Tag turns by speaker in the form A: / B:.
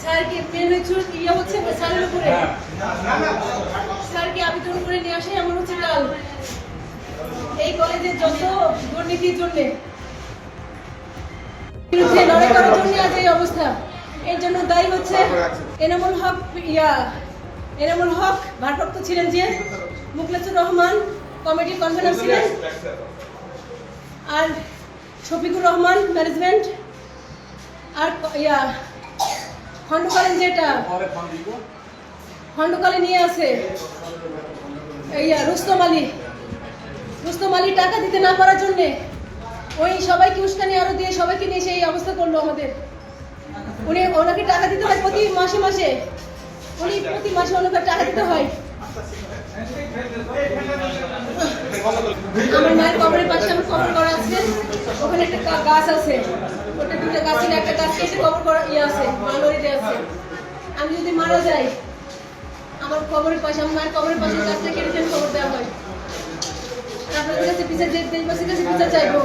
A: স্যারকে ইয়ে হচ্ছে স্যারের উপরে স্যারকে আবেদন করে নিয়ে আসে এমন হচ্ছে কাল এই কলেজের যত দুর্নীতির জন্য বিরুদ্ধে লড়াই করার জন্য আজ এই অবস্থা। এর জন্য দায়ী হচ্ছে এনামুল হক ভারপ্রাপ্ত ছিলেন, যে মুখলেসুর রহমান কমিটির কনভেনর ছিলেন, আর শফিকুর রহমান ম্যানেজমেন্ট, আর খণ্ডকালীন যেটা খণ্ডকালে নিয়ে আছে রুস্তম আলী টাকা দিতে না পারার জন্যে ওই সবাইকে উস্কানি আরো দিয়ে সবাইকে নিয়ে সেই অবস্থা করলো আমাদের। ওনাকে টাকা দিতে হয় প্রতি মাসে ওনাকে টাকা দিতে হয়। আমার মায়ের কবরের পাশে আমার কবর করা আছে, ওখানে একটা গাছ আছে, ওটা দুটো গাছের একটা গাছ কেটে কবর করা আছে, মালরিতে আছে। আমি যদি মারা যাই আমার কবরের পাশে, আমার মায়ের কবরের পাশে গাছটা কেটে কবর দেওয়া হয়। আপনাদের কাছে দেশবাসীর কাছে বিচার চাইবো।